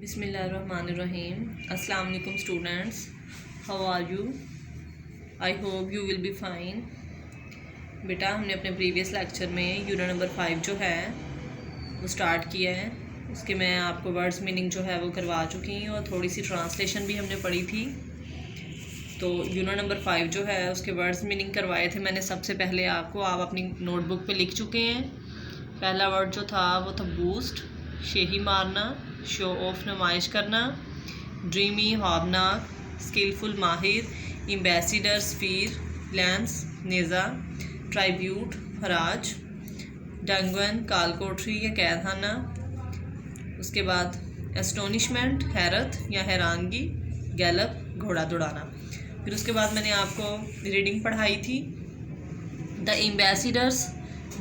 बिस्मिल्लाहिर्रहमानिर्रहीम। अस्सलाम वालेकुम students, how are you? I hope you will be fine. बेटा, हमने अपने प्रीवियस लेक्चर में यूनिट नंबर 5 जो है वो स्टार्ट किया है। उसके मैं आपको वर्ड्स मीनिंग जो है वो करवा चुकी हूँ और थोड़ी सी ट्रांसलेशन भी हमने पढ़ी थी। तो यूनिट नंबर 5 जो है उसके वर्ड्स मीनिंग करवाए थे मैंने सबसे पहले आपको। आप अपनी नोटबुक पे लिख चुके हैं। पहला वर्ड जो था वो था बूस्ट, शेही मारना, शो ऑफ नुमाइश करना, ड्रीमी हॉबनाक, स्किलफुल माहिर, एम्बेसिडर स्फीर, लेंस नेज़ा, ट्राइब्यूट हराज, डंगवन कालकोठरी या कैदखाना। उसके बाद एस्टोनिशमेंट हैरत या हैरानगी, गैलप घोड़ा दौड़ाना। फिर उसके बाद मैंने आपको रीडिंग पढ़ाई थी। द एम्बेसिडर्स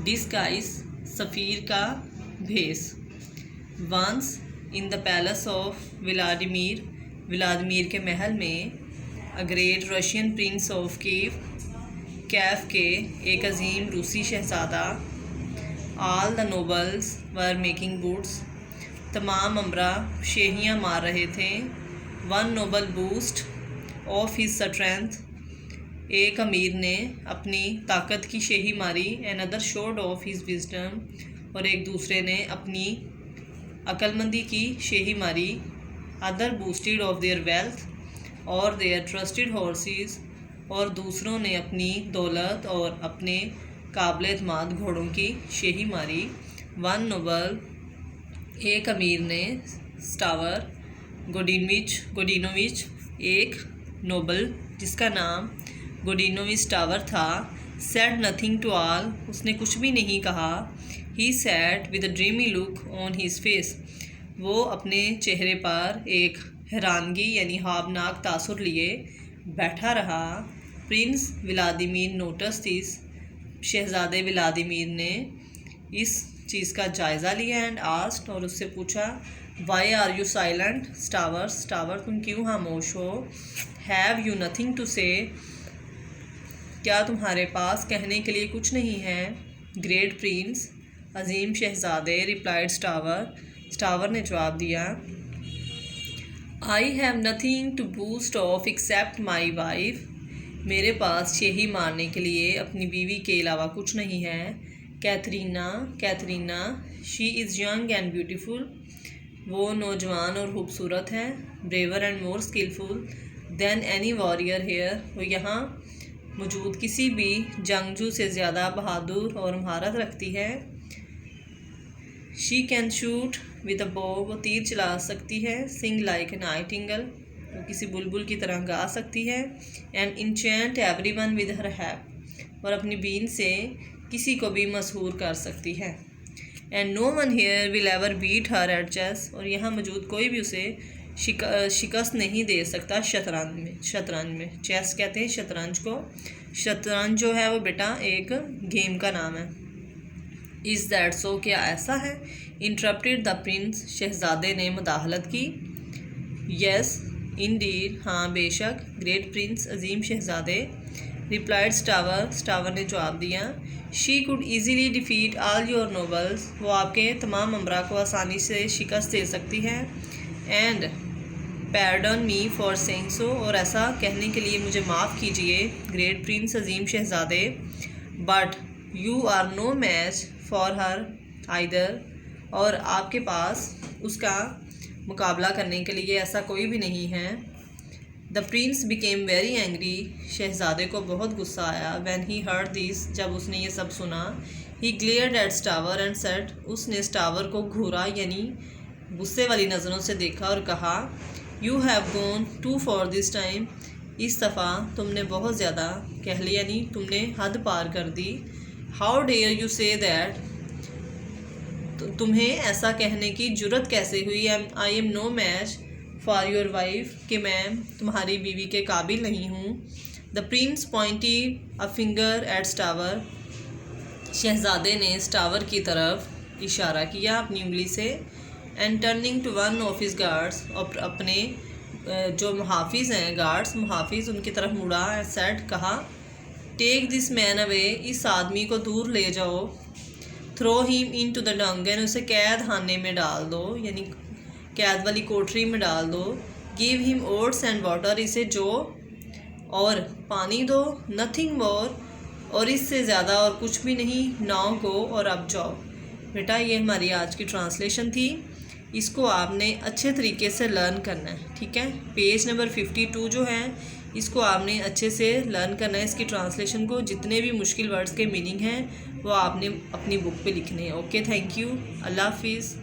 डिस्गाइज, सफ़ीर का भेस। Once in the palace of Vladimir, Vladimir के महल में। A great Russian prince of Kiev, कैफ के एक अजीम रूसी शहज़ादा। All the nobles were making boasts, तमाम अमरा शेहियाँ मार रहे थे। One noble boast of his strength, एक अमीर ने अपनी ताकत की शेही मारी। Another showed off his wisdom, और एक दूसरे ने अपनी अक्लमंदी की शेही मारी। Other boasted of there wealth और देयर ट्रस्टेड हॉर्सेस, और दूसरों ने अपनी दौलत और अपने काबिल एतमाद घोड़ों की शेही मारी। वन नोबल, एक अमीर ने स्टावर गोडिनोविच, एक नोबल जिसका नाम गोडिनोविच टावर था। सेड नथिंग टू ऑल, उसने कुछ भी नहीं कहा। He sat with a dreamy look on his face, वो अपने चेहरे पर एक हैरानगी यानी ख्वाबनाक तासुर लिए बैठा रहा। प्रिंस व्लादिमीर नोटिस दिस, शहज़ादे व्लादिमीर ने इस चीज़ का जायज़ा लिया। एंड आस्क्ड, और उससे पूछा, वाई आर यू साइलेंट स्टावर, स्टावर तुम क्यों खामोश हो। हैव यू नथिंग टू से, क्या तुम्हारे पास कहने के लिए कुछ नहीं है। ग्रेट प्रिंस, अजीम शहज़ादे, रिप्लाइड स्टावर, स्टावर ने जवाब दिया, I have nothing to boast of except my wife, मेरे पास शेही मारने के लिए अपनी बीवी के अलावा कुछ नहीं है। Katherina, she is young and beautiful, वो नौजवान और खूबसूरत है। Braver and more skilful than any warrior here, वो यहाँ मौजूद किसी भी जंगजू से ज़्यादा बहादुर और महारत रखती है। She can shoot with a बो, वो तीर चला सकती है। सिंग लाइक ए नाइटिंगल, वो किसी बुलबुल की तरह गा सकती है। And enchant everyone with her harp, और अपनी बीन से किसी को भी मशहूर कर सकती है। And no one here will ever beat her at chess, और यहाँ मौजूद कोई भी उसे शिकस्त नहीं दे सकता शतरंज में। चेस कहते हैं शतरंज को। शतरंज जो है वो बेटा एक गेम का नाम है। इज़ दैट सो, क्या ऐसा है। इंटरप्टेड द प्रिंस, शहज़ादे ने मुदाखलत की। यस इंडीड, हाँ बेशक। ग्रेट प्रिंस, अजीम शहज़ादे। रिप्लाइड स्टावर, स्टावर ने जवाब दिया, she could easily defeat all your nobles, वो आपके तमाम अमरा को आसानी से शिकस्त दे सकती है। And pardon me for saying so, और ऐसा कहने के लिए मुझे माफ़ कीजिए ग्रेट प्रिंस, अजीम शहज़ादे। But you are no match for her either, और आपके पास उसका मुकाबला करने के लिए ऐसा कोई भी नहीं है। The prince became very angry, शहज़ादे को बहुत गुस्सा आया। व्हेन ही हर्ड दिस, जब उसने ये सब सुना। ही ग्लेयर्ड एट स्टावर एंड सेड, उसने स्टावर को घूरा यानी गुस्से वाली नज़रों से देखा और कहा, you have gone too far this time, इस दफ़ा तुमने बहुत ज़्यादा कह लिया, यानी तुमने हद पार कर दी। How dare you say that, तुम्हें ऐसा कहने की जुर्रत कैसे हुई। I am no match for your wife, कि मैं तुम्हारी बीवी के काबिल नहीं हूँ। The prince pointed a finger at Stavr, शहज़ादे ने स्टावर की तरफ इशारा किया अपनी उंगली से। And turning to one of his guards, और अपने जो मुहाफिज हैं गार्ड्स मुहाफिज उनकी तरफ मुड़ा। सेड, कहा, टेक दिस मैन अवे, इस आदमी को दूर ले जाओ। Throw him into the dungeon, उसे कैद खाने में डाल दो, यानी कैद वाली कोठरी में डाल दो। Give him oats and water, इसे जो और पानी दो। नथिंग मोर, और इससे ज़्यादा और कुछ भी नहीं। नाउ गो, और अब जाओ। बेटा ये हमारी आज की ट्रांसलेशन थी, इसको आपने अच्छे तरीके से लर्न करना है, ठीक है। पेज नंबर 52 जो है इसको आपने अच्छे से लर्न करना है। इसकी ट्रांसलेशन को, जितने भी मुश्किल वर्ड्स के मीनिंग हैं वो आपने अपनी बुक पे लिखने हैं। ओके, थैंक यू, अल्लाह हाफिज़।